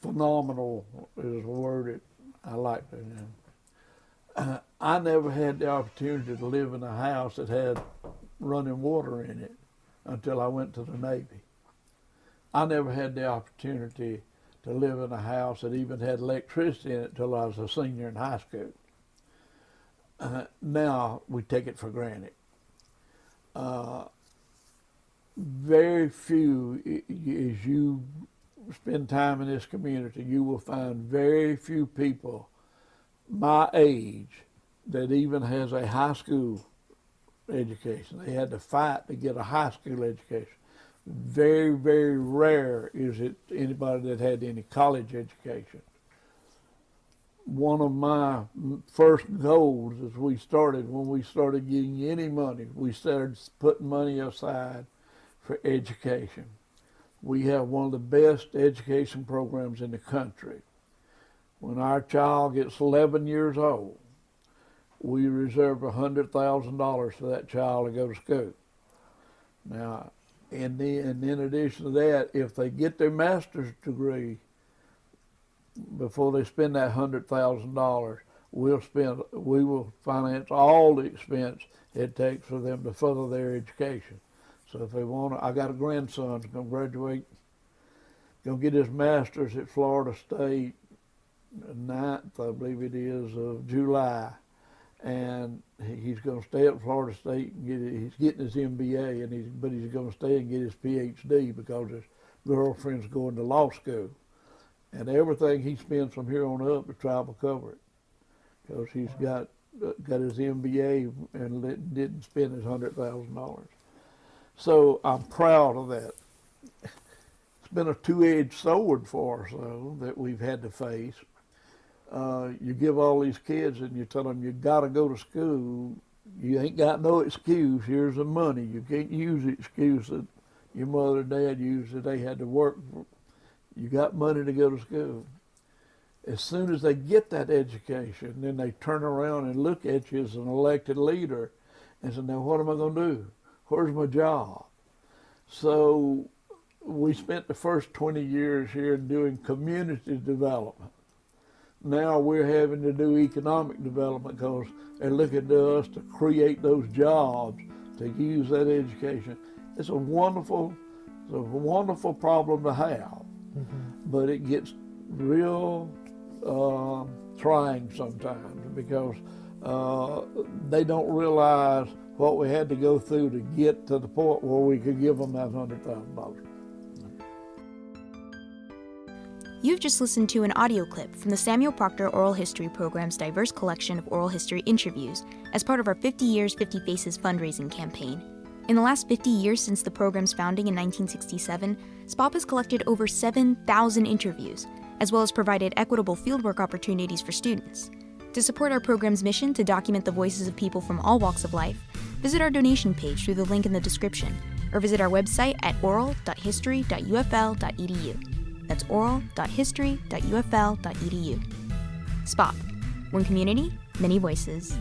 phenomenal is a word that I like to know. I never had the opportunity to live in a house that had running water in it until I went to the Navy. I never had the opportunity to live in a house that even had electricity in it until I was a senior in high school. Now we take it for granted. Very few, as you spend time in this community, you will find very few people my age that even has a high school education. They had to fight to get a high school education. Very, very rare is it anybody that had any college education. One of my first goals as when we started getting any money, we started putting money aside for education. We have one of the best education programs in the country. When our child gets 11 years old, we reserve $100,000 for that child to go to school. Now, and in addition to that, if they get their master's degree, before they spend that $100,000, we will finance all the expense it takes for them to further their education. So if they want to, I got a grandson who's going to graduate, going to get his master's at Florida State, 9th, I believe it is, of July. And he's going to stay at Florida State and he's getting his MBA, but he's going to stay and get his PhD because his girlfriend's going to law school. And everything he spends from here on up, the tribe will cover it, because he's got his MBA and didn't spend his $100,000. So I'm proud of that. It's been a two-edged sword for us, though, that we've had to face. You give all these kids and you tell them you got to go to school. You ain't got no excuse. Here's the money. You can't use the excuse that your mother and dad used that they had to work for. You got money to go to school. As soon as they get that education, then they turn around and look at you as an elected leader and say, now what am I going to do? Where's my job? So we spent the first 20 years here doing community development. Now we're having to do economic development because they're looking to us to create those jobs, to use that education. It's a wonderful problem to have, but it gets real trying sometimes because they don't realize what we had to go through to get to the point where we could give them that $100,000. You've just listened to an audio clip from the Samuel Proctor Oral History Program's diverse collection of oral history interviews as part of our 50 Years, 50 Faces fundraising campaign. In the last 50 years since the program's founding in 1967, SPOHP has collected over 7,000 interviews, as well as provided equitable fieldwork opportunities for students. To support our program's mission to document the voices of people from all walks of life, visit our donation page through the link in the description, or visit our website at oral.history.ufl.edu. That's oral.history.ufl.edu. SPOHP. One community, many voices.